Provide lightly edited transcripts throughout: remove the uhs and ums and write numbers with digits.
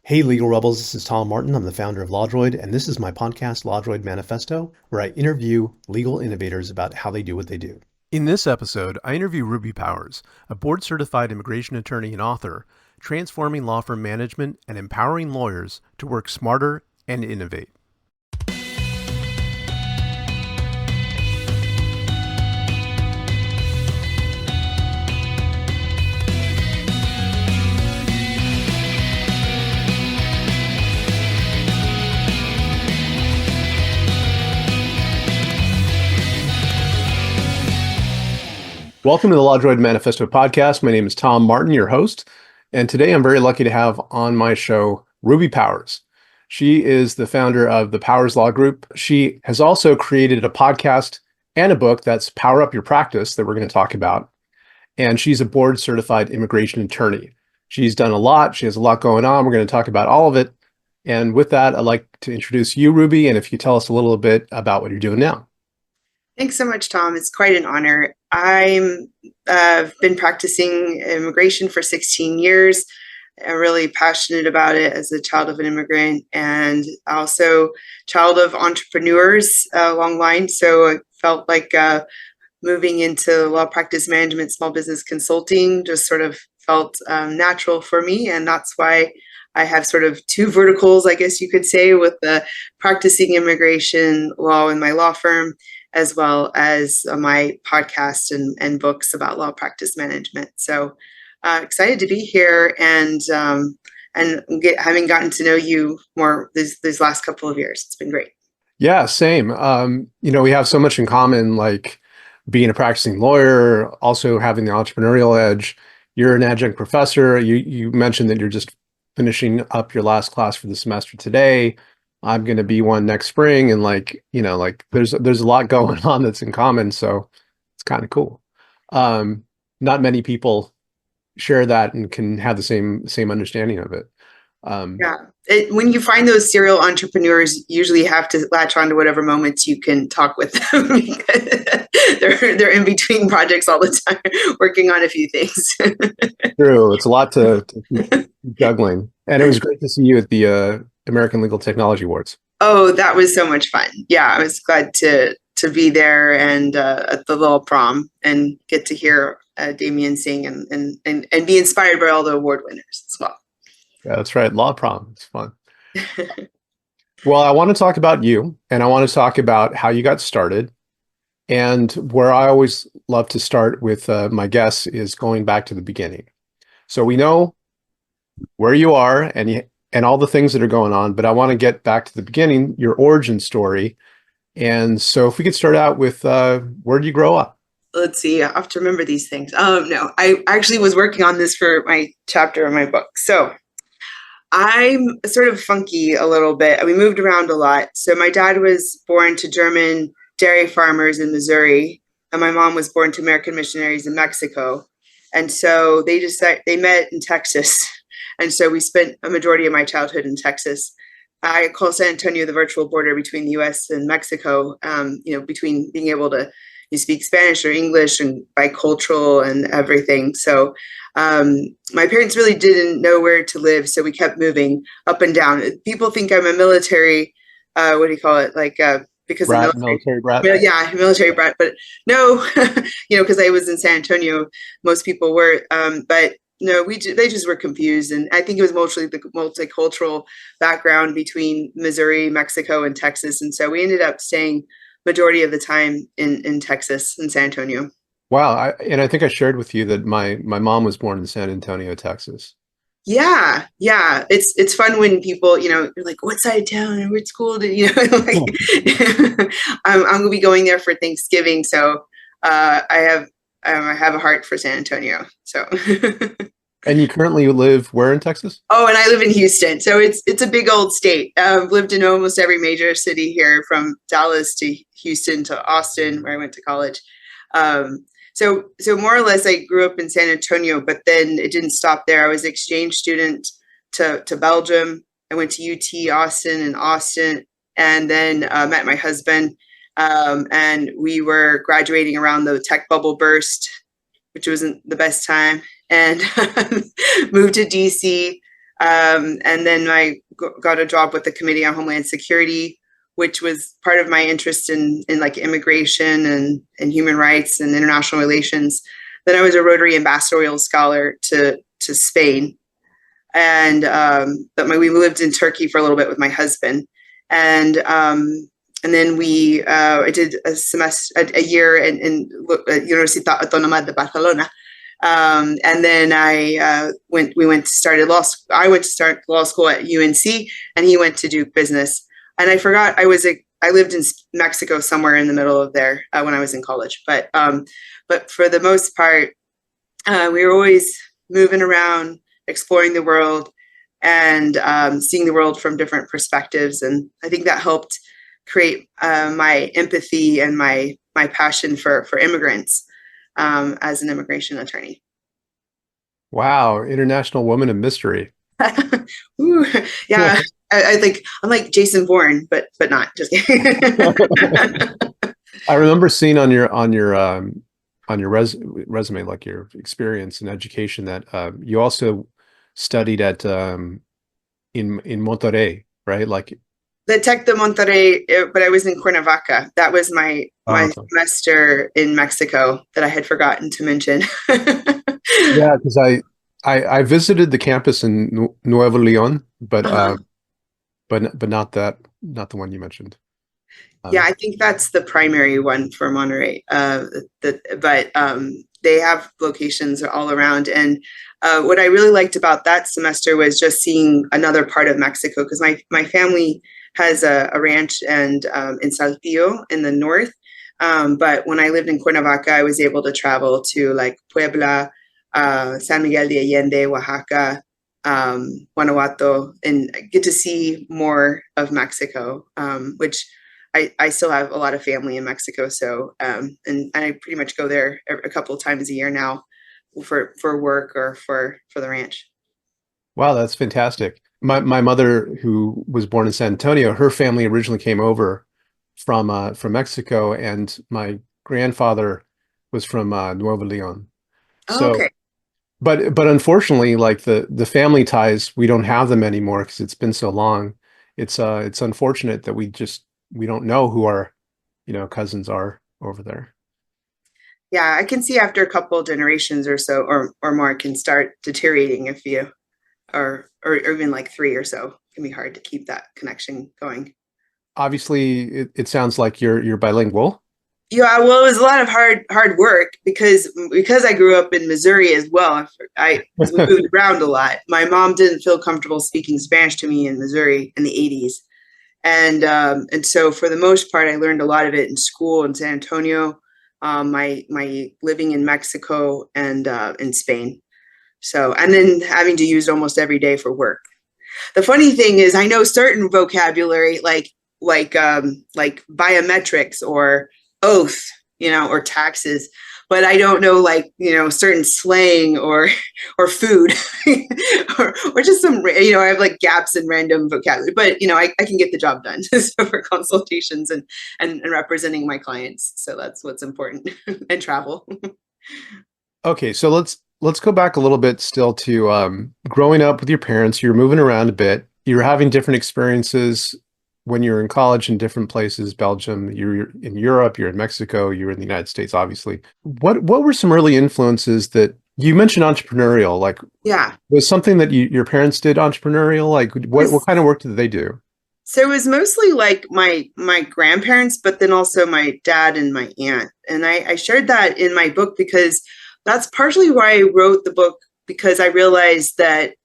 Hey, legal rebels, this is Tom Martin. I'm the founder of LawDroid, and this is my podcast, LawDroid Manifesto, where I interview legal innovators about how they do what they do. In this episode, I interview Ruby Powers, a board certified immigration attorney and author, transforming law firm management and empowering lawyers to work smarter and innovate. Welcome to the LawDroid Manifesto podcast. My name is Tom Martin, your host, and today I'm very lucky to have on my show Ruby Powers. She is the founder of the Powers Law Group. She has also created a podcast and a book that's Power Up Your Practice that we're going to talk about, and she's a board certified immigration attorney. She's done a lot. She has a lot going on. We're going to talk about all of it, and with that, I'd like to introduce you, Ruby, and if you tell us a little bit about what you're doing now. Thanks so much, Tom. It's quite an honor. I've been practicing immigration for 16 years. I'm really passionate about it as a child of an immigrant and also child of entrepreneurs along line. So I felt like moving into law practice management, small business consulting just sort of felt natural for me. And that's why I have sort of two verticals, I guess you could say, with the practicing immigration law in my law firm, as well as my podcast and books about law practice management. So excited to be here and having gotten to know you more these last couple of years. It's been great. Yeah, same. We have so much in common, like being a practicing lawyer, also having the entrepreneurial edge. You're an adjunct professor. You mentioned that you're just finishing up your last class for the semester today. I'm going to be one next spring, and there's a lot going on that's in common, so it's kind of cool. Not many people share that and can have the same understanding of it. When you find those serial entrepreneurs, you usually have to latch on to whatever moments you can talk with them because they're in between projects all the time, working on a few things. True, it's a lot to keep juggling, and it was great to see you at the American Legal Technology Awards. Oh, that was so much fun. Yeah, I was glad to be there and at the little prom and get to hear Damien sing and be inspired by all the award winners as well. Yeah, that's right. Law prom. It's fun. Well, I want to talk about you, and I want to talk about how you got started. And where I always love to start with my guests is going back to the beginning. So we know where you are and all the things that are going on, but I want to get back to the beginning, your origin story. And so if we could start out with where did you grow up? Let's see, I have to remember these things. No, I actually was working on this for my chapter of my book. So I'm sort of funky a little bit. We moved around a lot. So my dad was born to German dairy farmers in Missouri, and my mom was born to American missionaries in Mexico. And so they met in Texas. And so we spent a majority of my childhood in Texas. I call San Antonio the virtual border between the U.S. and Mexico, between being able to speak Spanish or English and bicultural and everything. So my parents really didn't know where to live, so we kept moving up and down. People think I'm a military, what do you call it? Because of military brat. Yeah, military brat. But no, because I was in San Antonio, most people were. But no, they just were confused, and I think it was mostly the multicultural background between Missouri, Mexico, and Texas, and so we ended up staying majority of the time in Texas, in San Antonio. Wow. I think I shared with you that my mom was born in San Antonio, Texas. Yeah. It's fun when people, you're like, what side of town and which school did, I'm going to be going there for Thanksgiving. So I have a heart for San Antonio. So. And you currently live where in Texas? Oh, and I live in Houston. So it's a big old state. I've lived in almost every major city here, from Dallas to Houston to Austin, where I went to college. So more or less, I grew up in San Antonio, but then it didn't stop there. I was an exchange student to Belgium. I went to UT Austin, and then met my husband. And we were graduating around the tech bubble burst, which wasn't the best time. And moved to DC, And then I got a job with the Committee on Homeland Security, which was part of my interest in like immigration and human rights and international relations. Then I was a Rotary Ambassadorial Scholar to Spain, and we lived in Turkey for a little bit with my husband, and then I did a semester, a year in Universitat Autónoma de Barcelona. And then I went to start law school at UNC, and he went to do business. And I forgot I lived in Mexico somewhere in the middle of there when I was in college. But for the most part, we were always moving around, exploring the world, and seeing the world from different perspectives. And I think that helped create my empathy and my passion for immigrants as an immigration attorney. Wow, international woman of mystery. Ooh, yeah, I think I'm like Jason Bourne, but not. Just kidding. I remember seeing on your resume, like your experience in education, that you also studied at in Monterrey, right? Like the Tec de Monterrey, but I was in Cuernavaca. That was my okay. semester in Mexico that I had forgotten to mention. Yeah, because I visited the campus in Nuevo León, but not not the one you mentioned. Yeah, I think that's the primary one for Monterey. But they have locations all around. And what I really liked about that semester was just seeing another part of Mexico, because my family has a ranch and in Saltillo in the north. But when I lived in Cuernavaca, I was able to travel to like Puebla, San Miguel de Allende, Oaxaca, Guanajuato, and get to see more of Mexico, which I still have a lot of family in Mexico. So, and I pretty much go there a couple of times a year now for work or for the ranch. Wow, that's fantastic. My mother, who was born in San Antonio, her family originally came over from Mexico, and my grandfather was from Nuevo León. Oh, So, okay. but unfortunately, like the family ties, we don't have them anymore because it's been so long. It's unfortunate that we don't know who our cousins are over there. Yeah, I can see after a couple of generations or so or more, it can start deteriorating if you or even like three or so. It can be hard to keep that connection going. Obviously, it sounds like you're bilingual. Yeah, well, it was a lot of hard work because I grew up in Missouri as well. We moved around a lot. My mom didn't feel comfortable speaking Spanish to me in Missouri in the '80s, and so for the most part, I learned a lot of it in school in San Antonio, my living in Mexico and in Spain. So, and then having to use it almost every day for work. The funny thing is, I know certain vocabulary like biometrics or oath, or taxes, but I don't know certain slang or food or just some I have like gaps in random vocabulary, but I can get the job done so for consultations and representing my clients. So that's what's important and travel. Okay, so let's go back a little bit still to growing up with your parents. You're moving around a bit. You're having different experiences when you're in college in different places, Belgium, you're in Europe, you're in Mexico, you're in the United States, obviously. What were some early influences that you mentioned entrepreneurial? Like, Yeah. was something that your parents did entrepreneurial? Like, what kind of work did they do? So it was mostly like my grandparents, but then also my dad and my aunt. And I shared that in my book because that's partially why I wrote the book, because I realized that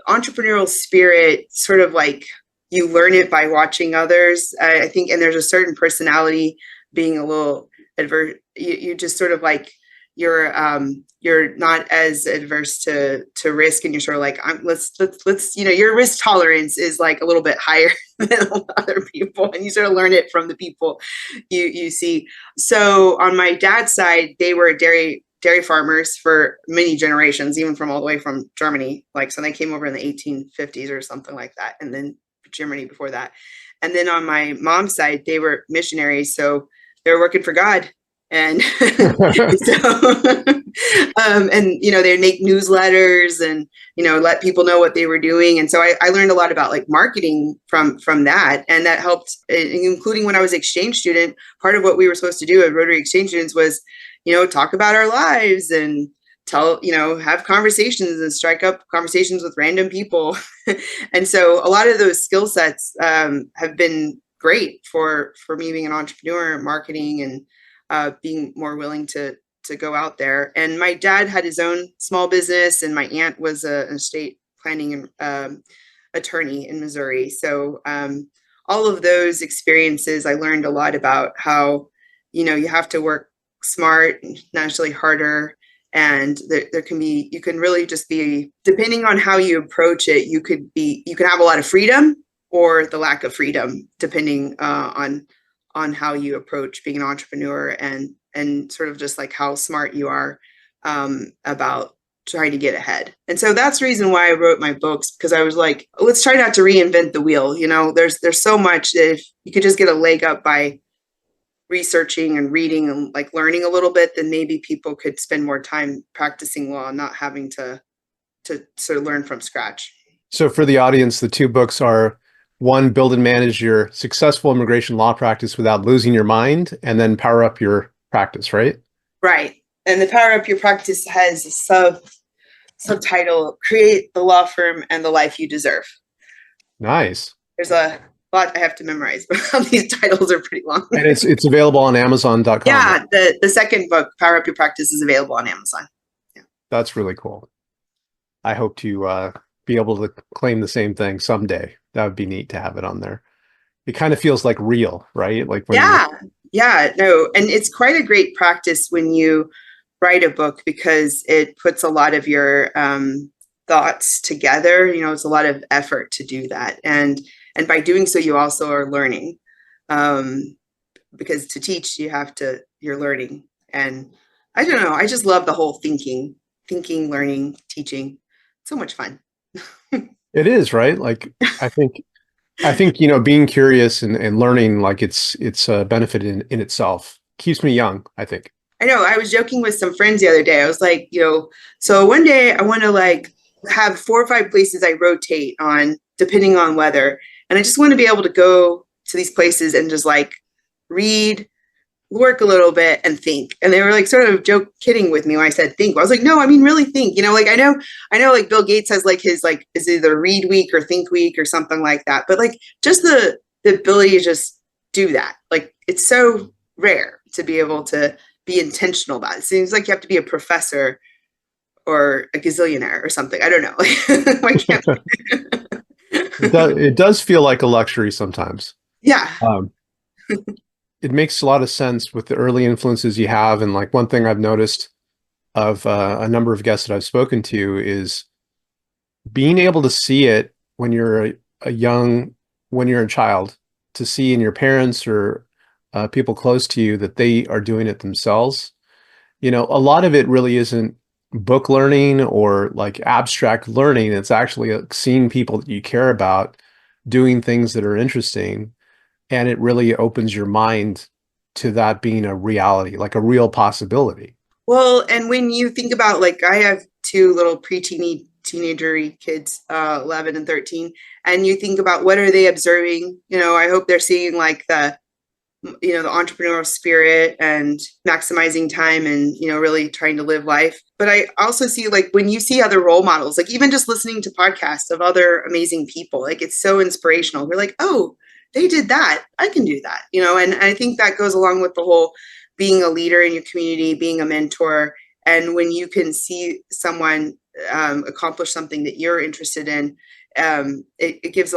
entrepreneurial spirit sort of like you learn it by watching others. I think, and there's a certain personality being a little adverse. You just sort of like you're not as adverse to risk, and you're sort of like let's your risk tolerance is like a little bit higher than other people, and you sort of learn it from the people you see. So on my dad's side, they were dairy farmers for many generations, even from all the way from Germany. Like, so they came over in the 1850s or something like that, and then Germany before that. And then on my mom's side, they were missionaries, so they were working for God. And so, and they make newsletters and let people know what they were doing. And so I learned a lot about like marketing from that, and that helped, including when I was an exchange student. Part of what we were supposed to do at Rotary Exchange Students was talk about our lives and have conversations and strike up conversations with random people. And so a lot of those skill sets have been great for me being an entrepreneur, marketing, and being more willing to go out there. And my dad had his own small business, and my aunt was an estate planning attorney in Missouri. So all of those experiences, I learned a lot about how you have to work smart, not necessarily harder. And there can be, you can really just be, depending on how you approach it, you can have a lot of freedom or the lack of freedom, depending on how you approach being an entrepreneur, and sort of just like how smart you are about trying to get ahead. And so that's the reason why I wrote my books, because I was like, let's try not to reinvent the wheel. There's so much that if you could just get a leg up by researching and reading and like learning a little bit, then maybe people could spend more time practicing law and not having to sort of learn from scratch. So for the audience, the two books are: one, Build and Manage Your Successful Immigration Law Practice Without Losing Your Mind, and then Power Up Your Practice, right? Right. And the Power Up Your Practice has a subtitle, Create the Law Firm and the Life You Deserve. Nice. There's a lot I have to memorize, but these titles are pretty long. And it's available on Amazon.com. Yeah, the second book, Power Up Your Practice, is available on Amazon. Yeah. That's really cool. I hope to be able to claim the same thing someday. That would be neat to have it on there. It kind of feels like real, right? Like when no, and it's quite a great practice when you write a book, because it puts a lot of your thoughts together. It's a lot of effort to do that, and by doing so, you also are learning, because to teach, you're learning. And I don't know, I just love the whole thinking, learning, teaching. So much fun. It is, right? Like I think being curious and learning, like it's a benefit in itself. Keeps me young, I think. I know. I was joking with some friends the other day. I was like, so one day I want to like have 4 or 5 places I rotate on, depending on weather. And I just want to be able to go to these places and just like read, work a little bit, and think. And they were like sort of kidding with me when I said think. I was like, no, I mean, really think. Like I know like Bill Gates has like his like is either read week or think week or something like that. But like just the ability to just do that. Like it's so rare to be able to be intentional about it. It seems like you have to be a professor or a gazillionaire or something. I don't know. Why can't It does feel like a luxury sometimes. Yeah. It makes a lot of sense with the early influences you have. And like one thing I've noticed of a number of guests that I've spoken to is being able to see it when you're when you're a child, to see in your parents or people close to you that they are doing it themselves. A lot of it really isn't book learning or like abstract learning. It's actually seeing people that you care about doing things that are interesting. And it really opens your mind to that being a reality, like a real possibility. Well, and when you think about, like, I have 2 little teenager kids, 11 and 13, and you think about what are they observing? I hope they're seeing like the entrepreneurial spirit and maximizing time and, really trying to live life. But I also see like when you see other role models, like even just listening to podcasts of other amazing people, like it's so inspirational. We're like, oh, they did that, I can do that, and I think that goes along with the whole being a leader in your community, being a mentor. And when you can see someone accomplish something that you're interested in, it gives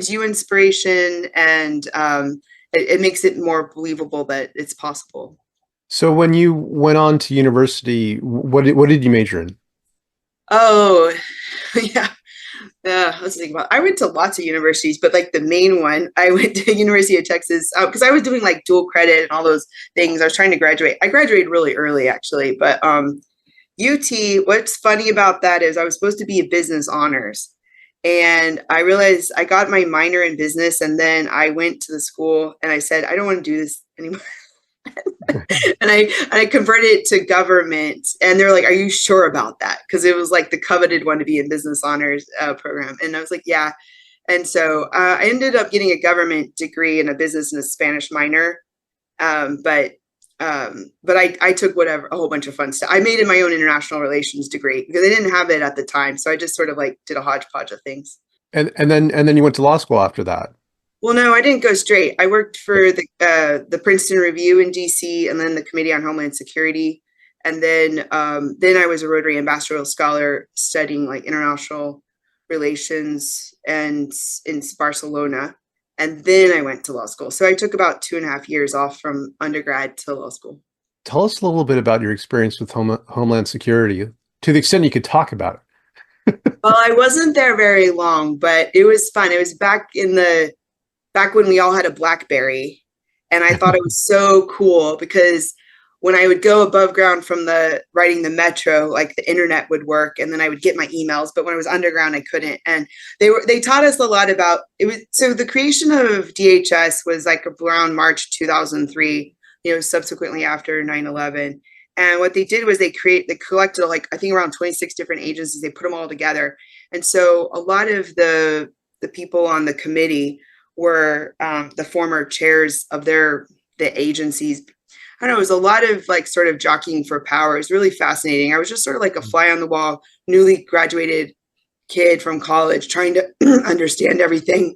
you inspiration, and it makes it more believable that it's possible. So when you went on to university, what did you major in? Oh, yeah. Let's think about. I went to lots of universities, but like the main one, I went to University of Texas because I was doing like dual credit and all those things. I was trying to graduate. I graduated really early, actually. But UT, what's funny about that is I was supposed to be a business honors, and I realized I got my minor in business, and then I went to the school and I said, I don't want to do this anymore. And I converted it to government, and they're like, "Are you sure about that?" Because it was like the coveted one to be in business honors program, and I was like, "Yeah." And so I ended up getting a government degree in a business and a Spanish minor, um, but I took a whole bunch of fun stuff. I made it my own international relations degree because I didn't have it at the time, so I just sort of like did a hodgepodge of things. And then you went to law school after that. Well, no, I didn't go straight. I worked for the Princeton Review in DC, and then the Committee on Homeland Security, and then I was a Rotary Ambassadorial Scholar studying like international relations and in Barcelona, and then I went to law school. So I took about 2.5 years off from undergrad to law school. Tell us a little bit about your experience with Homeland Security, to the extent you could talk about it. Well, I wasn't there very long, but it was fun. It was back when we all had a BlackBerry, and I thought it was so cool because when I would go above ground from the riding the metro, like the internet would work, and then I would get my emails. But when I was underground, I couldn't. And they taught us a lot about it. Was so the creation of DHS was like around March 2003. Subsequently after 9/11. And what they did was they collected like I think around 26 different agencies. They put them all together, and so a lot of the people on the committee were the former chairs of the agencies. I don't know, it was a lot of like sort of jockeying for power. It was really fascinating. I was just sort of like a fly on the wall, newly graduated kid from college trying to understand everything.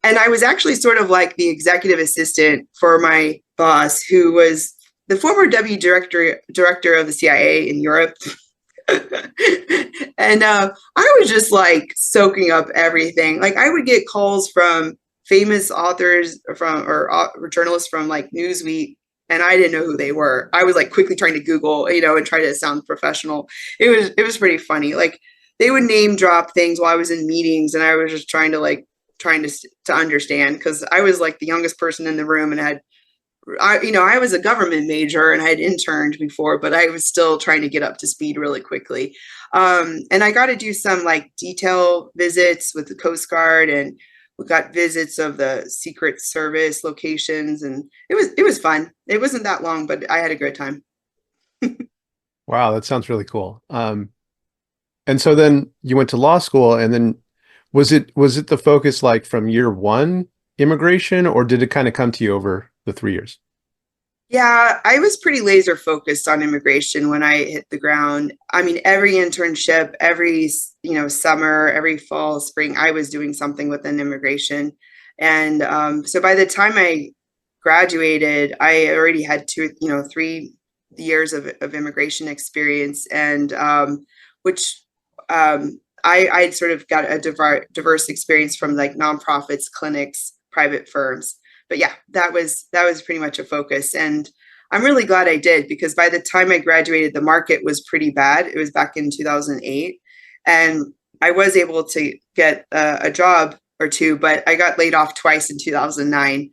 And I was actually sort of like the executive assistant for my boss, who was the former deputy director of the CIA in Europe. And I was just like soaking up everything. Like I would get calls from famous authors or journalists from like Newsweek, and I didn't know who they were. I was like quickly trying to Google, and try to sound professional. It was pretty funny. Like they would name drop things while I was in meetings, and I was just trying to understand because I was like the youngest person in the room and I was a government major and I had interned before, but I was still trying to get up to speed really quickly. And I got to do some like detail visits with the Coast Guard, and we got visits of the Secret Service locations, and it was fun. It wasn't that long, but I had a great time. Wow, that sounds really cool. And so then you went to law school, and then was it the focus like from year one immigration, or did it kind of come to you over the 3 years? Yeah, I was pretty laser focused on immigration when I hit the ground. I mean, every internship, every, summer, every fall, spring, I was doing something within immigration. And so by the time I graduated, I already had 3 years of immigration experience, and which I sort of got a diverse experience from like nonprofits, clinics, private firms. But yeah, that was pretty much a focus. And I'm really glad I did, because by the time I graduated, the market was pretty bad. It was back in 2008. And I was able to get a job or two, but I got laid off twice in 2009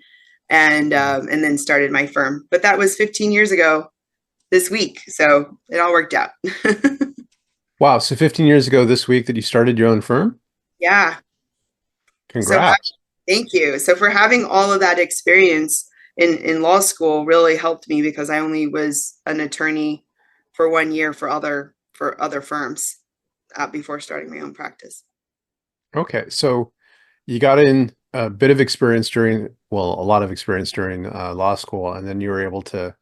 and then started my firm. But that was 15 years ago this week. So it all worked out. Wow, so 15 years ago this week that you started your own firm? Yeah. So Congrats. thank you. So for having all of that experience in law school really helped me, because I only was an attorney for 1 year for other firms before starting my own practice. Okay, so you got in a bit of experience a lot of experience during law school, and then you were able to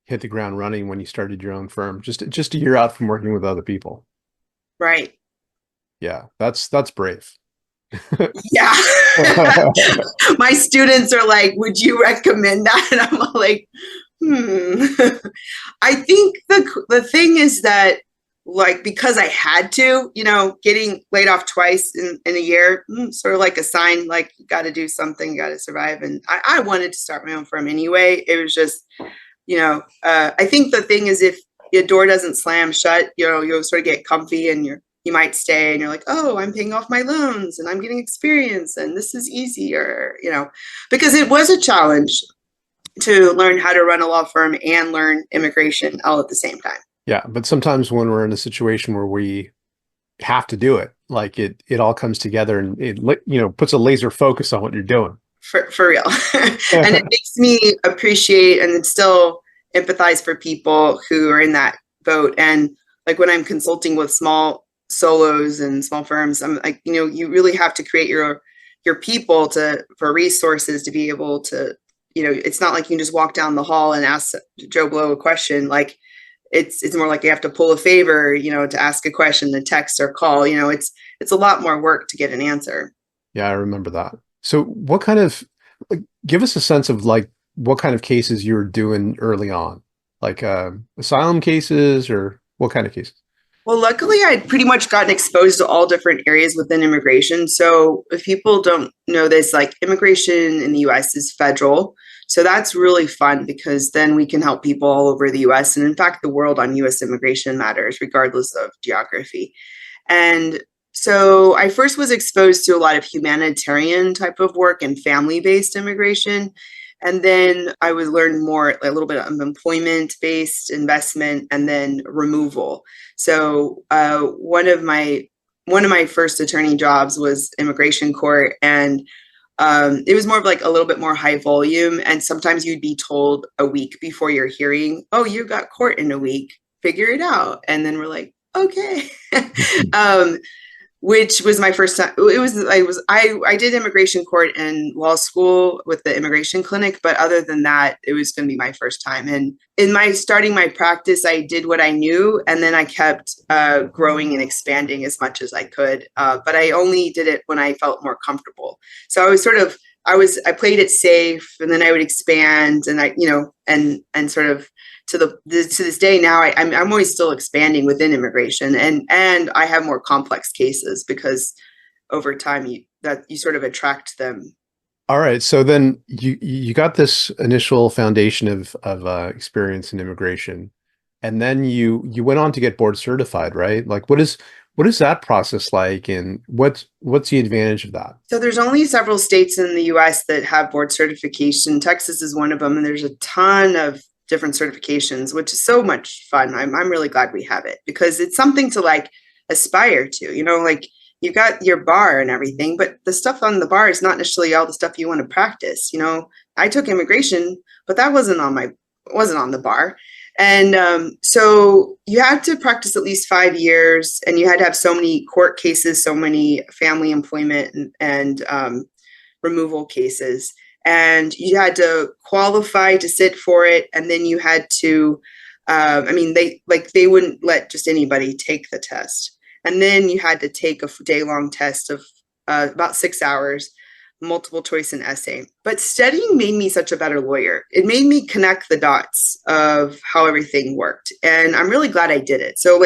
hit the ground running when you started your own firm, just a year out from working with other people. Right. Yeah, that's brave. Yeah. My students are like, would you recommend that? And I'm like, I think the thing is that, like, because I had to, getting laid off twice in a year, sort of like a sign, like, you got to do something, you got to survive. And I wanted to start my own firm anyway. It was just, I think the thing is, if your door doesn't slam shut, you'll sort of get comfy, and you might stay, and you're like, oh, I'm paying off my loans and I'm getting experience and this is easier, because it was a challenge to learn how to run a law firm and learn immigration all at the same time. Yeah, but sometimes when we're in a situation where we have to do it, like it all comes together, and it puts a laser focus on what you're doing. for real. And it makes me appreciate and still empathize for people who are in that boat. And like when I'm consulting with small solos and small firms, I'm like, you really have to create your people for resources to be able to, it's not like you can just walk down the hall and ask Joe Blow a question. Like it's more like you have to pull a favor, to ask a question, to text or call. It's a lot more work to get an answer. Yeah, I remember that. So what kind of, like, give us a sense of like what kind of cases you were doing early on, like asylum cases or what kind of cases? Well, luckily, I'd pretty much gotten exposed to all different areas within immigration. So, if people don't know this, like immigration in the US is federal. So, that's really fun because then we can help people all over the US and, in fact, the world on US immigration matters, regardless of geography. And so, I first was exposed to a lot of humanitarian type of work and family based immigration. And then I would learn more, a little bit of employment based investment and then removal. So one of my first attorney jobs was immigration court, and it was more of like a little bit more high volume. And sometimes you'd be told a week before your hearing, "Oh, you got court in a week. Figure it out." And then we're like, "Okay." um, which was my first time. I did immigration court in law school with the immigration clinic, but other than that, it was going to be my first time. And in my starting my practice, I did what I knew, and then I kept growing and expanding as much as I could. But I only did it when I felt more comfortable. So I played it safe, and then I would expand, and and sort of to this day now, I'm always still expanding within immigration, and I have more complex cases because over time you sort of attract them. All right. So then you got this initial foundation of experience in immigration, and then you went on to get board certified, right? Like what is that process like, and what's the advantage of that? So there's only several states in the US that have board certification. Texas is one of them, and there's a ton of different certifications, which is so much fun. I'm really glad we have it because it's something to like aspire to, like you've got your bar and everything, but the stuff on the bar is not necessarily all the stuff you want to practice. I took immigration, but that wasn't on the bar. And so you had to practice at least 5 years, and you had to have so many court cases, so many family employment and removal cases. And you had to qualify to sit for it, and then you had to. They wouldn't let just anybody take the test, and then you had to take a day-long test of about 6 hours, multiple choice and essay. But studying made me such a better lawyer. It made me connect the dots of how everything worked, and I'm really glad I did it. So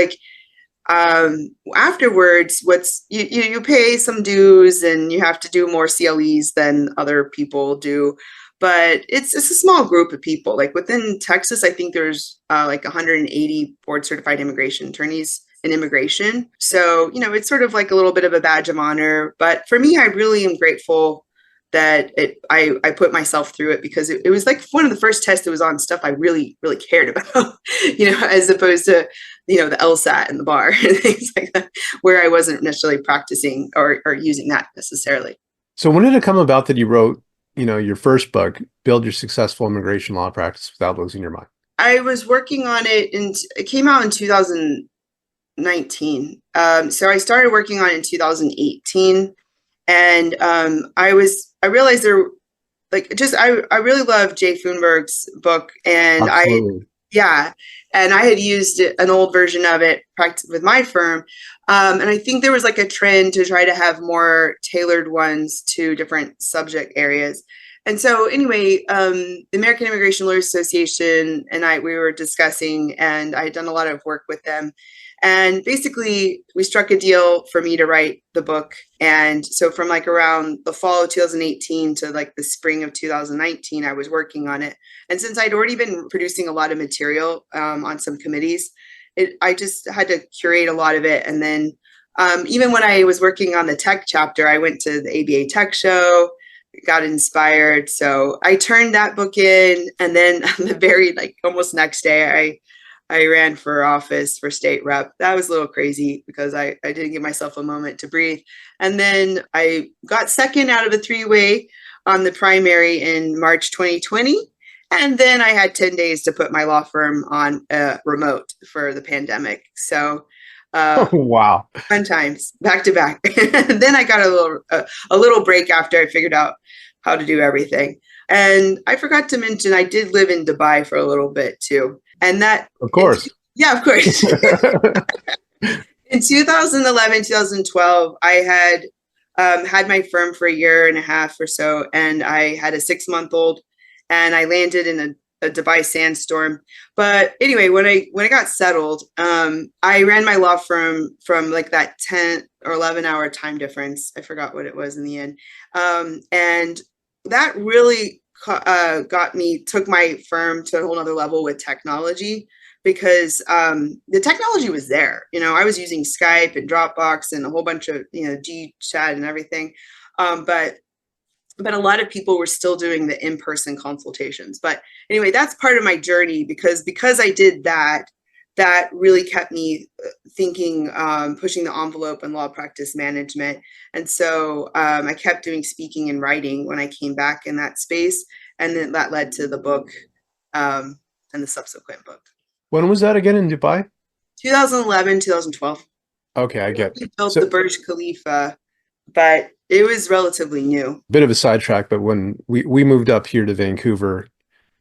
afterwards, you pay some dues and you have to do more CLEs than other people do, but it's a small group of people. Like within Texas, I think there's like 180 board certified immigration attorneys in immigration. So, it's sort of like a little bit of a badge of honor. But for me, I really am grateful that I put myself through it because it was like one of the first tests that was on stuff I really, really cared about, as opposed to, the LSAT and the bar and things like that, where I wasn't necessarily practicing or using that necessarily. So when did it come about that you wrote, your first book, Build Your Successful Immigration Law Practice Without Losing Your Mind? I was working on it, and it came out in 2019. So I started working on it in 2018. And I realized I really love Jay Foonberg's book, and Absolutely. I had used an old version of it practice with my firm, and I think there was like a trend to try to have more tailored ones to different subject areas. And so anyway, the American Immigration Lawyers Association and we were discussing, and I had done a lot of work with them. And basically, we struck a deal for me to write the book. And so from like around the fall of 2018 to like the spring of 2019, I was working on it. And since I'd already been producing a lot of material on some committees, I just had to curate a lot of it. And then even when I was working on the tech chapter, I went to the ABA Tech Show, got inspired. So I turned that book in. And then the very almost next day, I ran for office for state rep. That was a little crazy because I didn't give myself a moment to breathe. And then I got second out of a three-way on the primary in March 2020. And then I had 10 days to put my law firm on remote for the pandemic. So Wow. fun times back to back. Then I got a little break after I figured out how to do everything. And I forgot to mention I did live in Dubai for a little bit too. And that, Of course. yeah, of course. In 2011, 2012, I had my firm for a year and a half or so, and I had a 6-month-old, and I landed in a Dubai sandstorm. But anyway, when I got settled, I ran my law firm from like that 10 or 11-hour time difference. I forgot what it was in the end, and that really took my firm to a whole nother level with technology, because the technology was there. I was using Skype and Dropbox and a whole bunch of, GChat and everything. But a lot of people were still doing the in-person consultations. But anyway, that's part of my journey, because I did that really kept me thinking, pushing the envelope in law practice management. And so I kept doing speaking and writing when I came back in that space. And then that led to the book and the subsequent book. When was that again in Dubai? 2011, 2012. Okay, I get it. We built the Burj Khalifa, but it was relatively new. Bit of a sidetrack, but when we moved up here to Vancouver,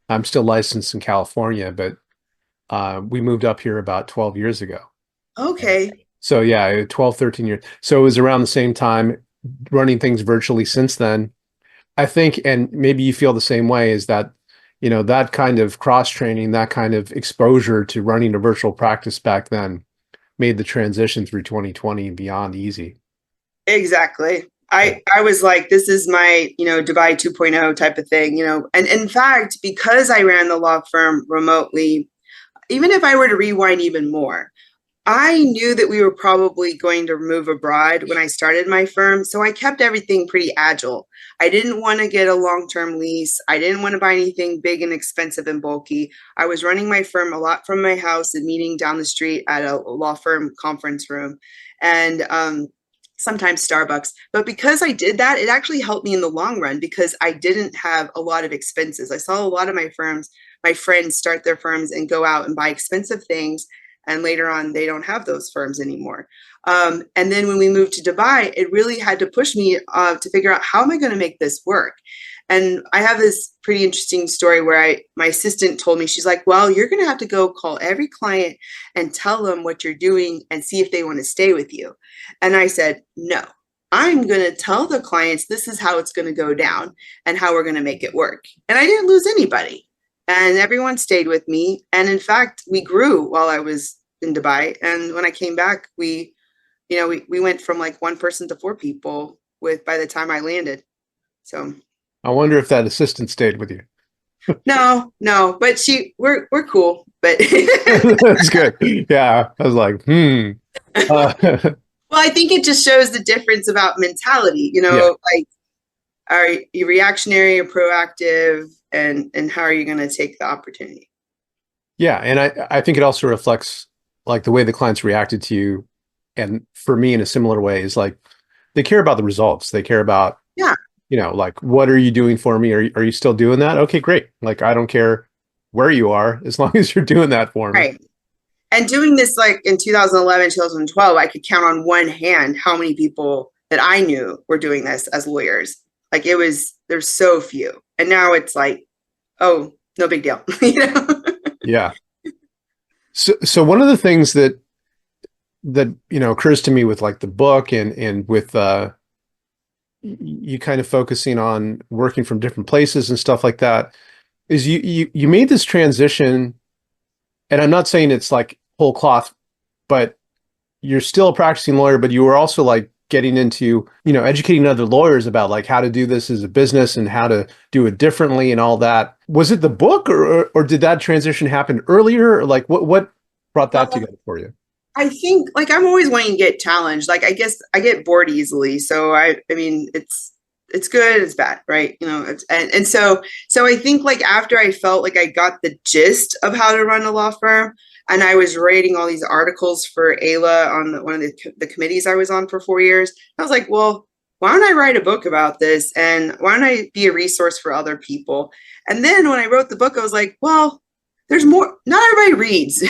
I'm still licensed in California, but we moved up here about 12 years ago. Okay. So yeah, 12, 13 years. So it was around the same time, running things virtually since then. I think, and maybe you feel the same way, is that, that kind of cross-training, that kind of exposure to running a virtual practice back then made the transition through 2020 and beyond easy. Exactly. I was like, this is my, Dubai 2.0 type of thing, and in fact, because I ran the law firm remotely, even if I were to rewind even more, I knew that we were probably going to move abroad when I started my firm. So I kept everything pretty agile. I didn't want to get a long-term lease. I didn't want to buy anything big and expensive and bulky. I was running my firm a lot from my house and meeting down the street at a law firm conference room, and sometimes Starbucks. But because I did that, it actually helped me in the long run, because I didn't have a lot of expenses. I saw a lot of my friends start their firms and go out and buy expensive things. And later on, they don't have those firms anymore. And then when we moved to Dubai, it really had to push me to figure out, how am I going to make this work? And I have this pretty interesting story where my assistant told me, she's like, well, you're going to have to go call every client and tell them what you're doing and see if they want to stay with you. And I said, no, I'm going to tell the clients this is how it's going to go down and how we're going to make it work. And I didn't lose anybody. And everyone stayed with me. And in fact, we grew while I was in Dubai. And when I came back, we went from like 1 person to 4 people by the time I landed. So I wonder if that assistant stayed with you. No, but we're cool. But That's good. Yeah, I was like, Well, I think it just shows the difference about mentality. Like, are you reactionary or proactive? And how are you going to take the opportunity? Yeah, and I think it also reflects like the way the clients reacted to you, and for me in a similar way, is like they care about the results. They care about, like, what are you doing for me? Are you still doing that? Okay, great. Like, I don't care where you are as long as you're doing that for me. Right. And doing this like in 2011, 2012, I could count on one hand how many people that I knew were doing this as lawyers. Like, there's so few. And now it's like, oh, no big deal. Yeah. So one of the things that occurs to me with like the book and with you kind of focusing on working from different places and stuff like that, is you made this transition, and I'm not saying it's like whole cloth, but you're still a practicing lawyer, but you were also like getting into, educating other lawyers about like how to do this as a business and how to do it differently and all that. Was it the book, or did that transition happen earlier? Or like what brought that together for you? I think, like, I'm always wanting to get challenged. Like, I guess I get bored easily. So I mean, it's good, it's bad, right? And so I think like after I felt like I got the gist of how to run a law firm, and I was writing all these articles for AILA on one of the committees I was on for 4 years, I was like, well, why don't I write a book about this? And why don't I be a resource for other people? And then when I wrote the book, I was like, well, there's more, not everybody reads.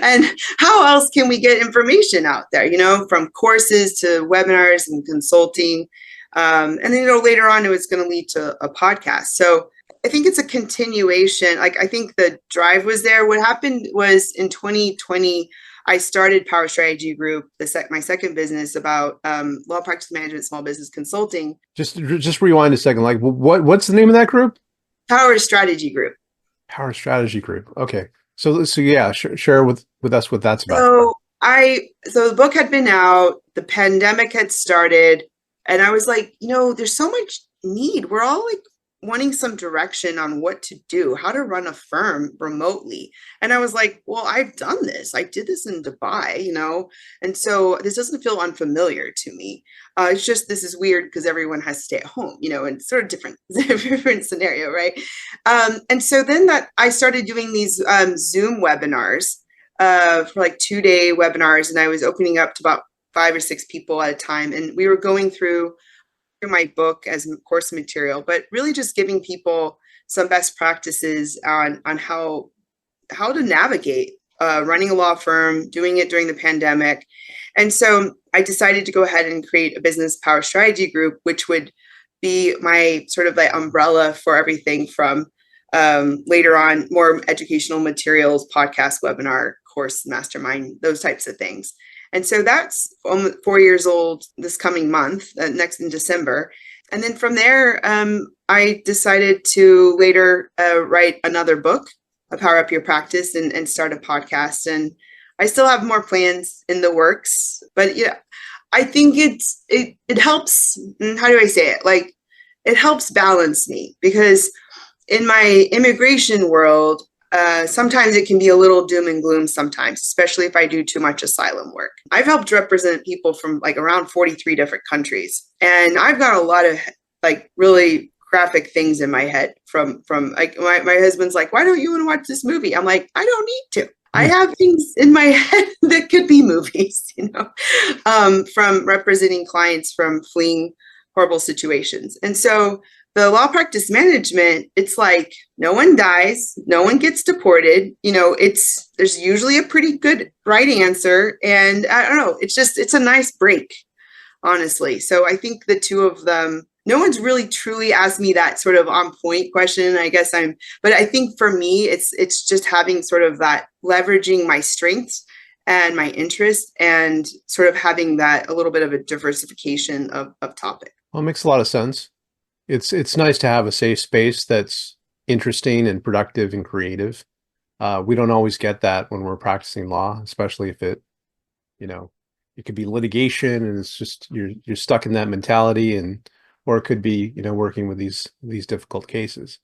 And how else can we get information out there, from courses to webinars and consulting? And then, later on, it was going to lead to a podcast. So I think it's a continuation. Like, I think the drive was there. What happened was in 2020, I started Power Strategy Group, my second business about law practice management, small business consulting. Just rewind a second. Like, what's the name of that group? Power Strategy Group. Power Strategy Group. Okay. So yeah, share with us what that's about. So the book had been out, the pandemic had started, and I was like, there's so much need. We're all like wanting some direction on what to do, how to run a firm remotely. And I was like, well, I've done this. I did this in Dubai, and so this doesn't feel unfamiliar to me. It's just, this is weird because everyone has to stay at home, and sort of different scenario, right? And so then I started doing these Zoom webinars for like 2-day webinars, and I was opening up to about 5 or 6 people at a time. And we were going through my book as course material, but really just giving people some best practices on how to navigate running a law firm, doing it during the pandemic. And so I decided to go ahead and create a business Power Strategy Group, which would be my sort of like umbrella for everything from later on more educational materials, podcast, webinar, course, mastermind, those types of things. And so that's 4 years old this coming month, next in December. And then from there, I decided to later write another book, Power Up Your Practice, and start a podcast. And I still have more plans in the works, but yeah, I think it helps. How do I say it? Like, it helps balance me, because in my immigration world, sometimes it can be a little doom and gloom sometimes, especially if I do too much asylum work. I've helped represent people from like around 43 different countries. And I've got a lot of like really graphic things in my head from like my husband's like, why don't you want to watch this movie? I'm like, I don't need to. I have things in my head that could be movies, from representing clients from fleeing horrible situations. And so the law practice management, it's like no one dies, no one gets deported. There's usually a pretty good right answer. And I don't know, it's a nice break, honestly. So I think the two of them, no one's really truly asked me that sort of on point question. But I think for me, it's just having sort of that leveraging my strengths and my interest and sort of having that a little bit of a diversification of topic. Well, it makes a lot of sense. It's nice to have a safe space that's interesting and productive and creative. We don't always get that when we're practicing law, especially if it could be litigation and it's just you're stuck in that mentality, or it could be working with these difficult cases.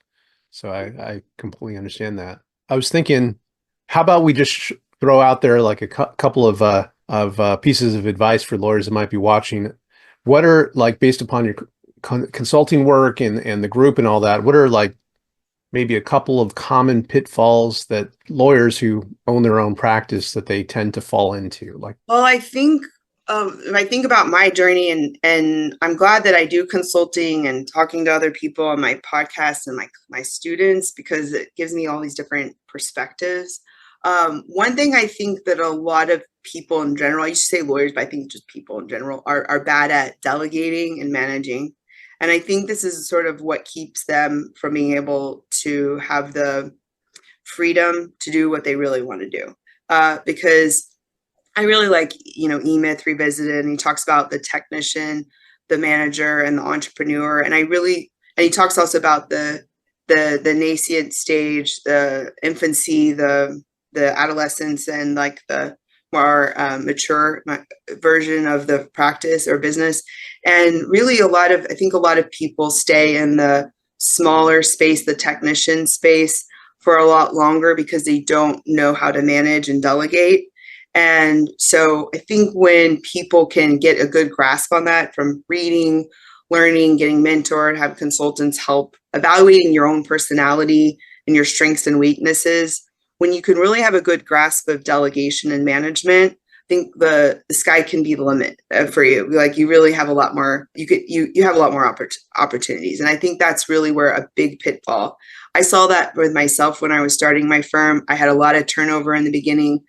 So I completely understand that. I was thinking, how about we just throw out there like a couple of pieces of advice for lawyers that might be watching. What are, like, based upon your consulting work and the group and all that, what are like maybe a couple of common pitfalls that lawyers who own their own practice that they tend to fall into? Like, well, I think if I think about my journey, and I'm glad that I do consulting and talking to other people on my podcast and my students, because it gives me all these different perspectives. One thing I think that a lot of people in general, I used to say lawyers, but I think just people in general are bad at delegating and managing. And I think this is sort of what keeps them from being able to have the freedom to do what they really want to do. Because I really like, E-Myth Revisited, and he talks about the technician, the manager, and the entrepreneur. And he talks also about the nascent stage, the infancy, the adolescence, and like the more mature version of the practice or business. And really I think a lot of people stay in the smaller space, the technician space, for a lot longer because they don't know how to manage and delegate. And so I think when people can get a good grasp on that from reading, learning, getting mentored, have consultants help evaluating your own personality and your strengths and weaknesses, when you can really have a good grasp of delegation and management, think the sky can be the limit for you. Like you really have a lot more, you have a lot more opportunities. And I think that's really where a big pitfall. I saw that with myself when I was starting my firm. I had a lot of turnover in the beginning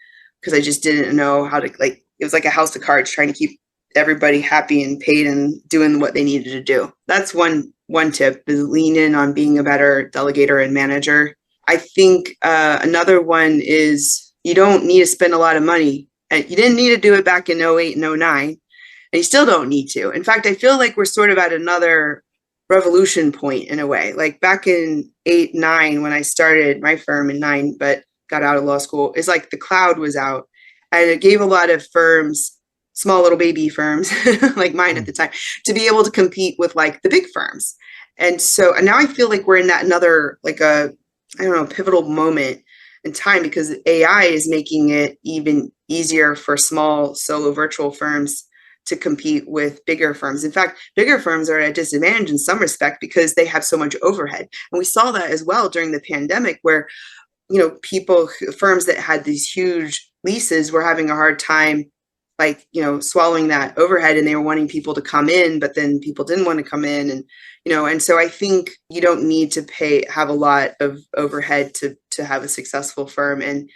because I just didn't know how to, like, it was like a house of cards trying to keep everybody happy and paid and doing what they needed to do. That's one tip, is lean in on being a better delegator and manager. I think another one is you don't need to spend a lot of money. And you didn't need to do it back in 08 and 09, and you still don't need to. In fact, I feel like we're sort of at another revolution point in a way. Like back in 8, 9, when I started my firm in 9, but got out of law school, it's like the cloud was out. And it gave a lot of firms, small little baby firms like mine at the time, to be able to compete with like the big firms. And so and now I feel like we're in that another, like a, I don't know, pivotal moment in time, because AI is making it even easier for small solo virtual firms to compete with bigger firms. In fact, bigger firms are at a disadvantage in some respect because they have so much overhead. And we saw that as well during the pandemic, where, you know, firms that had these huge leases were having a hard time, like, you know, swallowing that overhead, and they were wanting people to come in, but then people didn't want to come in. And, you know, and so I think you don't need to have a lot of overhead to have a successful firm. And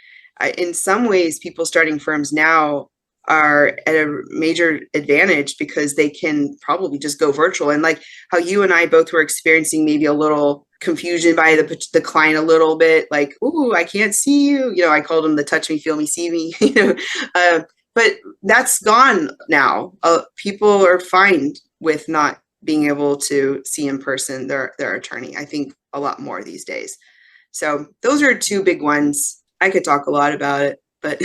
in some ways, people starting firms now are at a major advantage because they can probably just go virtual. And like how you and I both were experiencing maybe a little confusion by the client a little bit, like, "Ooh, I can't see you." You know, I called them the touch me, feel me, see me, you know, but that's gone now. People are fine with not being able to see in person their attorney, I think, a lot more these days. So those are two big ones. I could talk a lot about it, but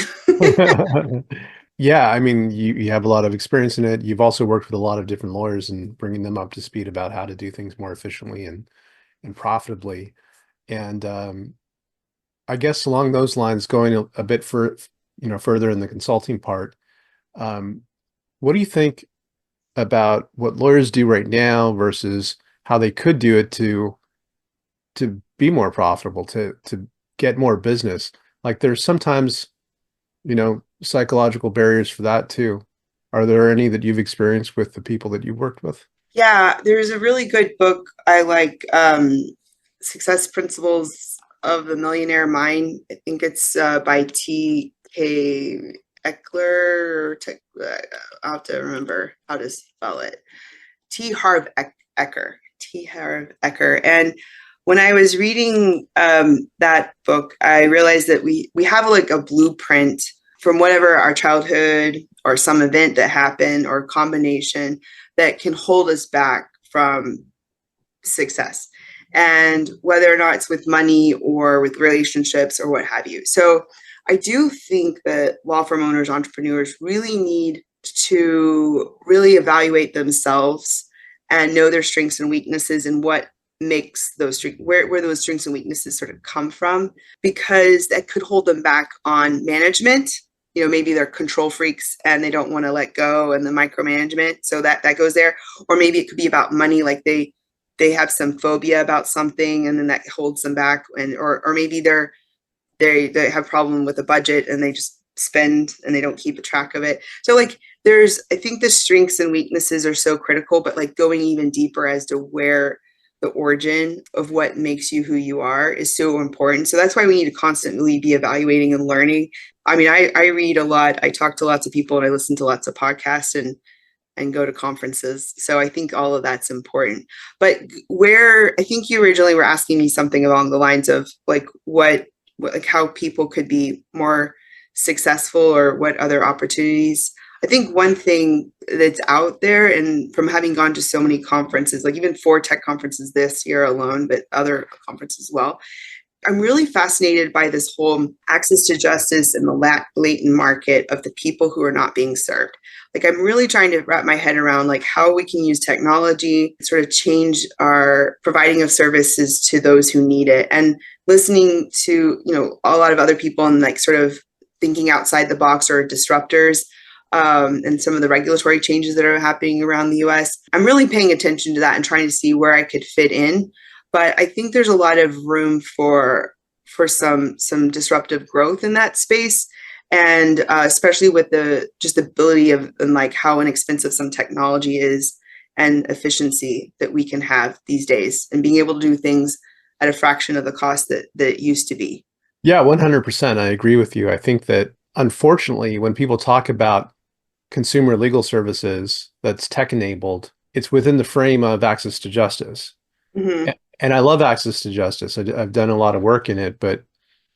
Yeah, I mean, you have a lot of experience in it. You've also worked with a lot of different lawyers and bringing them up to speed about how to do things more efficiently and profitably. And I guess along those lines, going a bit further in the consulting part, um, what do you think about what lawyers do right now versus how they could do it to be more profitable, to get more business? Like there's sometimes, psychological barriers for that too. Are there any that you've experienced with the people that you've worked with? yeah, there's a really good book I like, Success Principles of the Millionaire Mind. I think it's by T.K. Eckler. I'll have to remember how to spell it. T. Harv Eker. T. Harv Eker. And when I was reading that book, I realized that we have like a blueprint from whatever our childhood or some event that happened or combination that can hold us back from success. And whether or not it's with money or with relationships or what have you. So I do think that law firm owners, entrepreneurs really need to really evaluate themselves and know their strengths and weaknesses and what makes those where those strengths and weaknesses sort of come from, because that could hold them back on management. Maybe they're control freaks and they don't want to let go, and the micromanagement, so that goes there. Or maybe it could be about money, like they have some phobia about something and then that holds them back. And or maybe they have a problem with the budget and they just spend and they don't keep a track of it. So like I think the strengths and weaknesses are so critical, but like going even deeper as to where the origin of what makes you who you are is so important. So that's why we need to constantly be evaluating and learning. I mean, I read a lot, I talk to lots of people, and I listen to lots of podcasts and go to conferences. So I think all of that's important. But where I think you originally were asking me something along the lines of like like how people could be more successful or what other opportunities. I think one thing that's out there, and from having gone to so many conferences, like even 4 tech conferences this year alone, but other conferences as well, I'm really fascinated by this whole access to justice and the latent market of the people who are not being served. Like I'm really trying to wrap my head around like how we can use technology to sort of change our providing of services to those who need it, and listening to, a lot of other people and like sort of thinking outside the box or disruptors. And some of the regulatory changes that are happening around the US. I'm really paying attention to that and trying to see where I could fit in. But I think there's a lot of room for some disruptive growth in that space. And especially with the just ability of and like how inexpensive some technology is and efficiency that we can have these days and being able to do things at a fraction of the cost that it used to be. Yeah, 100%. I agree with you. I think that unfortunately, when people talk about consumer legal services that's tech enabled, it's within the frame of access to justice. Mm-hmm. And I love access to justice. I've done a lot of work in it, but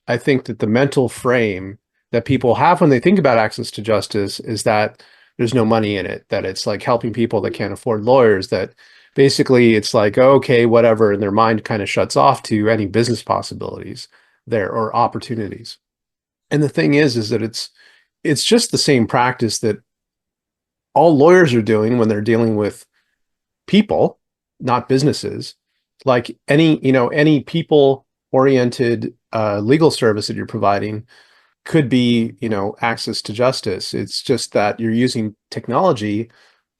I think that the mental frame that people have when they think about access to justice is that there's no money in it, that it's like helping people that can't afford lawyers, that basically it's like, okay, whatever, and their mind kind of shuts off to any business possibilities there or opportunities. And the thing is that it's just the same practice that all lawyers are doing when they're dealing with people, not businesses. Like any people oriented legal service that you're providing could be, access to justice. It's just that you're using technology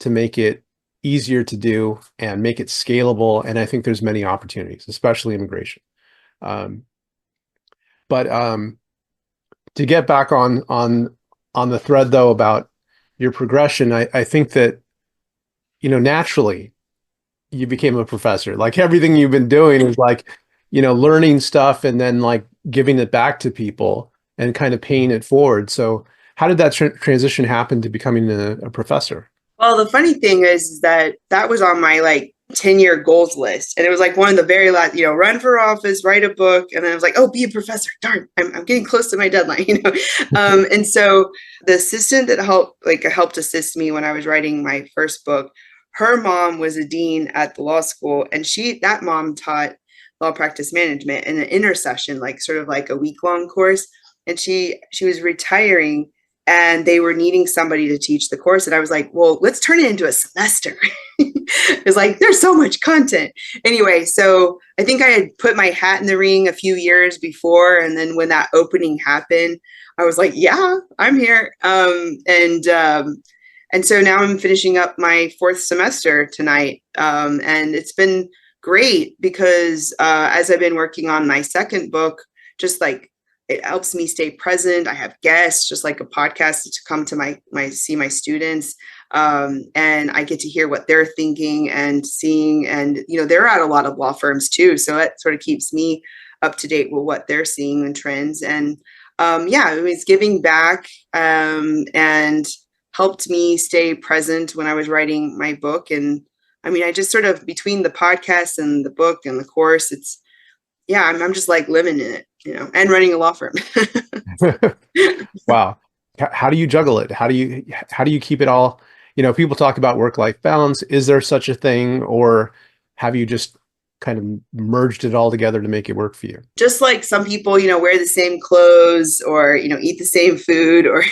to make it easier to do and make it scalable. And I think there's many opportunities, especially immigration. Um, but to get back on the thread though about your progression, I think that, naturally you became a professor. Like everything you've been doing is like, learning stuff and then like giving it back to people and kind of paying it forward. So how did that transition happen to becoming a professor? Well, the funny thing is that that was on my like 10-year goals list. And it was like one of the very last, run for office, write a book. And then I was like, oh, be a professor. Darn, I'm getting close to my deadline, And so the assistant that helped assist me when I was writing my first book, her mom was a dean at the law school. And that mom taught law practice management in an intersession, like sort of like a week-long course. And she was retiring and they were needing somebody to teach the course. And I was like, well, let's turn it into a semester. It's like, there's so much content. Anyway, so I think I had put my hat in the ring a few years before. And then when that opening happened, I was like, yeah, I'm here. And so now I'm finishing up my fourth semester tonight. And it's been great because as I've been working on my second book, just like it helps me stay present. I have guests, just like a podcast to come to see my students. And I get to hear what they're thinking and seeing. And, they're at a lot of law firms too. So that sort of keeps me up to date with what they're seeing and trends. And it was giving back and helped me stay present when I was writing my book. And I mean, I just sort of between the podcast and the book and the course, I'm just like living in it, and running a law firm. Wow. How do you juggle it? How do you keep it all? People talk about work-life balance. Is there such a thing, or have you just kind of merged it all together to make it work for you? Just like some people, wear the same clothes or, eat the same food, or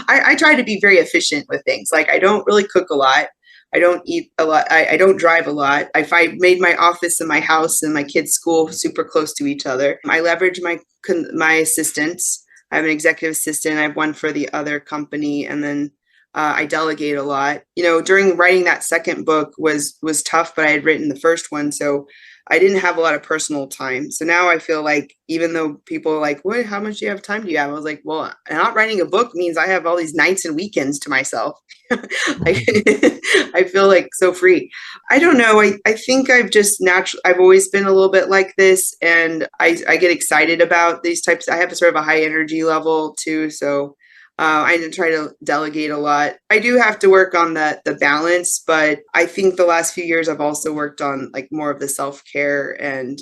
I try to be very efficient with things. Like I don't really cook a lot. I don't eat a lot. I don't drive a lot. I made my office and my house and my kids' school super close to each other. I leverage my assistants. I have an executive assistant. I have one for the other company, and then I delegate a lot. During writing that second book was tough, but I had written the first one, so I didn't have a lot of personal time. So now I feel like even though people are like, "What? How much do you have time do you have?" I was like, "Well, not writing a book means I have all these nights and weekends to myself." I feel like so free. I don't know. I think I've always been a little bit like this, and I get excited about these types. I have a sort of a high energy level too, so I try to delegate a lot. I do have to work on the balance, but I think the last few years I've also worked on like more of the self-care and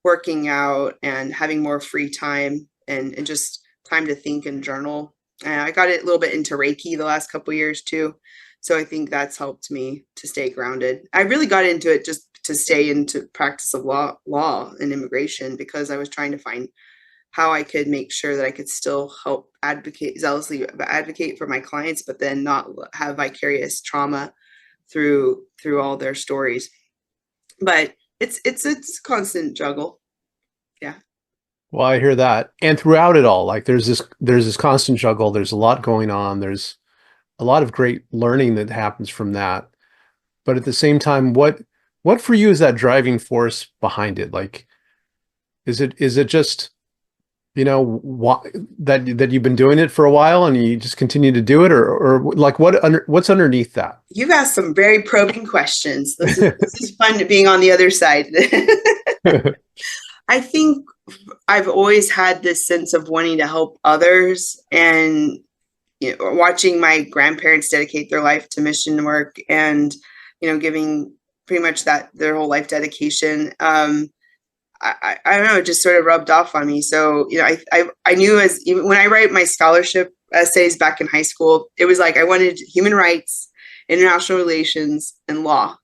working out and having more free time and just time to think and journal. And I got a little bit into Reiki the last couple of years too. So I think that's helped me to stay grounded. I really got into it just to stay into practice of law and immigration because I was trying to find how I could make sure that I could still help zealously advocate for my clients, but then not have vicarious trauma through all their stories. But it's a constant juggle. Yeah. Well, I hear that. And throughout it all, like there's this constant juggle. There's a lot going on. There's a lot of great learning that happens from that. But at the same time, what for you is that driving force behind it? Like, is it just why, that you've been doing it for a while and you just continue to do it, or like what's underneath that? You've asked some very probing questions. This is fun being on the other side. I think I've always had this sense of wanting to help others, and watching my grandparents dedicate their life to mission work, and giving pretty much that their whole life dedication. I don't know, it just sort of rubbed off on me. So, I knew even when I write my scholarship essays back in high school, it was like I wanted human rights, international relations, and law.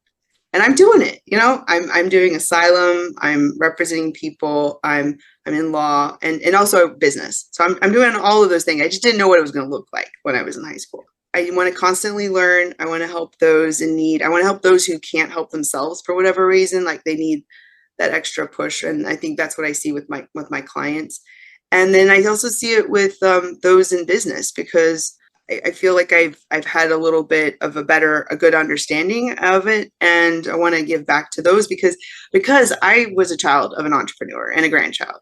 And I'm doing it. I'm doing asylum, I'm representing people, I'm in law, and also business. So I'm doing all of those things. I just didn't know what it was going to look like when I was in high school. I want to constantly learn. I want to help those in need. I want to help those who can't help themselves for whatever reason, like they need that extra push. And I think that's what I see with my clients. And then I also see it with those in business, because I feel like I've had a little bit of a good understanding of it, and I want to give back to those because I was a child of an entrepreneur and a grandchild,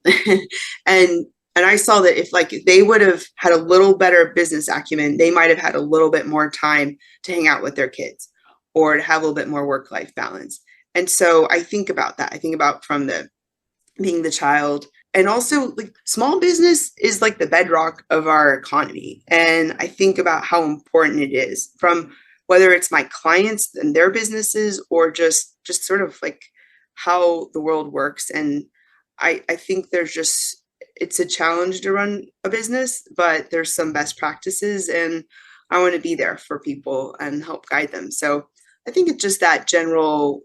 and I saw that if they would have had a little better business acumen, they might have had a little bit more time to hang out with their kids or to have a little bit more work-life balance. And so I think about that. I think about from being the child. And also, small business is like the bedrock of our economy. And I think about how important it is, from whether it's my clients and their businesses, or just sort of like how the world works. And I think it's a challenge to run a business, but there's some best practices, and I want to be there for people and help guide them. So I think it's just that general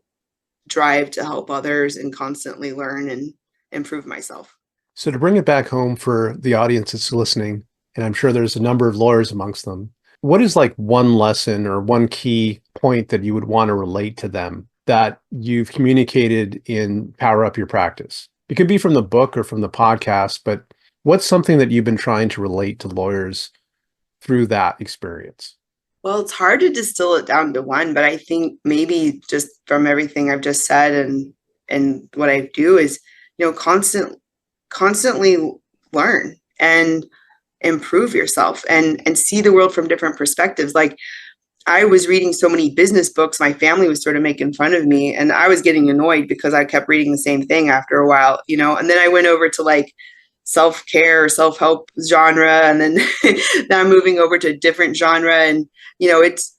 drive to help others and constantly learn and improve myself. So to bring it back home for the audience that's listening, and I'm sure there's a number of lawyers amongst them, what is one lesson or one key point that you would want to relate to them that you've communicated in Power Up Your Practice? It could be from the book or from the podcast, but what's something that you've been trying to relate to lawyers through that experience? Well, it's hard to distill it down to one, but I think maybe just from everything I've just said and what I do is, constantly learn and improve yourself and see the world from different perspectives. Like, I was reading so many business books, my family was sort of making fun of me, and I was getting annoyed because I kept reading the same thing after a while, and then I went over to self-care or self-help genre, and then now I'm moving over to a different genre, and it's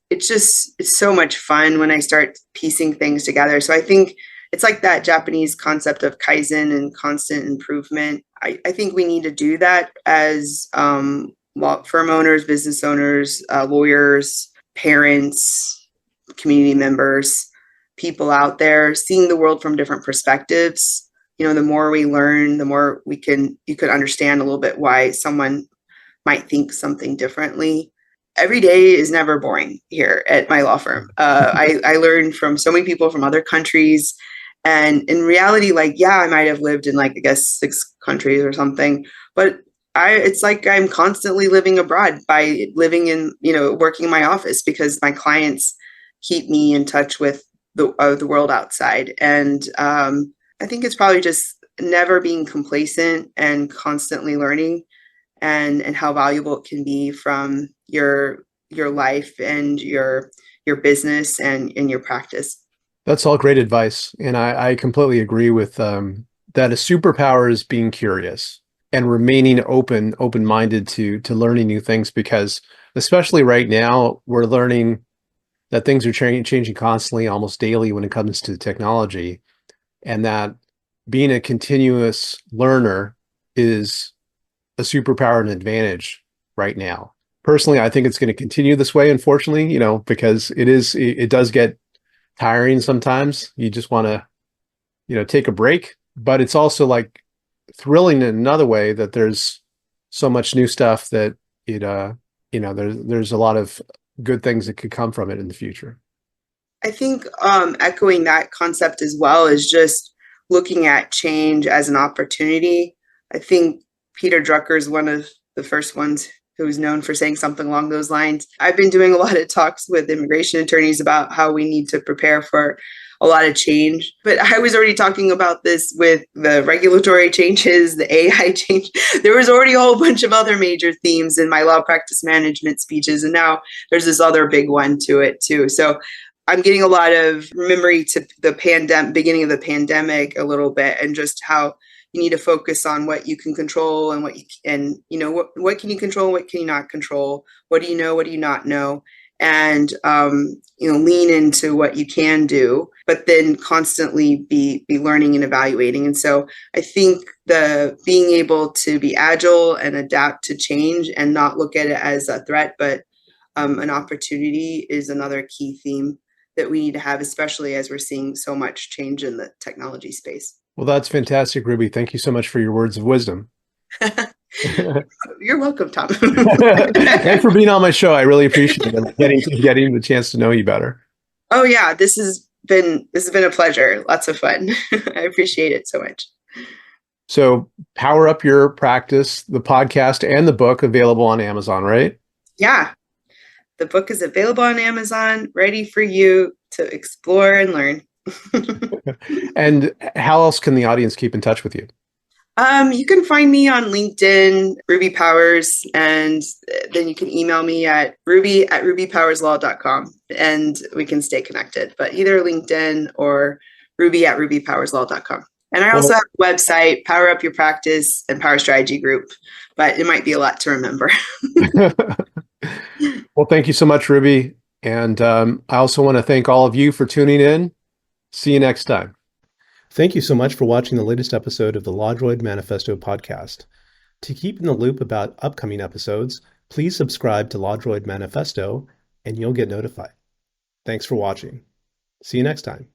so much fun when I start piecing things together. So I think it's like that Japanese concept of Kaizen and constant improvement. I think we need to do that as law firm owners, business owners, lawyers, parents, community members, people out there, seeing the world from different perspectives. The more we learn, the more you could understand a little bit why someone might think something differently. Every day is never boring here at my law firm. I learn from so many people from other countries. And in reality, I might have lived in I guess 6 countries or something, but it's like I'm constantly living abroad by living in, working in my office, because my clients keep me in touch with the world outside. And I think it's probably just never being complacent and constantly learning, and how valuable it can be from your life and your business and in your practice. That's all great advice. And I completely agree with that. A superpower is being curious and remaining open-minded to learning new things, because especially right now, we're learning that things are changing constantly, almost daily when it comes to technology, and that being a continuous learner is a superpower and advantage right now. Personally, I think it's going to continue this way, unfortunately, because it does get tiring sometimes. You just want to, take a break, but it's also thrilling in another way that there's so much new stuff that there's a lot of good things that could come from it in the future. I think echoing that concept as well is just looking at change as an opportunity. I think Peter Drucker is one of the first ones who's known for saying something along those lines. I've been doing a lot of talks with immigration attorneys about how we need to prepare for a lot of change. But I was already talking about this with the regulatory changes, the AI change. There was already a whole bunch of other major themes in my law practice management speeches. And now there's this other big one to it too. So I'm getting a lot of memory to the beginning of the pandemic a little bit, and just how you need to focus on what you can control and what can you control, what can you not control, what do you know, what do you not know, and lean into what you can do, but then constantly be learning and evaluating. And so I think the being able to be agile and adapt to change and not look at it as a threat, but an opportunity is another key theme that we need to have, especially as we're seeing so much change in the technology space. Well, that's fantastic, Ruby. Thank you so much for your words of wisdom. You're welcome, Tom. Thanks for being on my show. I really appreciate it. Getting the chance to know you better. Oh yeah, this has been a pleasure. Lots of fun. I appreciate it so much. So, Power Up Your Practice, the podcast and the book available on Amazon, right? Yeah. The book is available on Amazon, ready for you to explore and learn. And how else can the audience keep in touch with you? You can find me on LinkedIn, Ruby Powers, and then you can email me at ruby@rubypowerslaw.com, and we can stay connected. But either LinkedIn or ruby@rubypowerslaw.com. And I also have a website, Power Up Your Practice and Power Strategy Group, but it might be a lot to remember. Well, thank you so much, Ruby. And I also want to thank all of you for tuning in. See you next time. Thank you so much for watching the latest episode of the LawDroid Manifesto podcast. To keep in the loop about upcoming episodes, please subscribe to LawDroid Manifesto and you'll get notified. Thanks for watching. See you next time.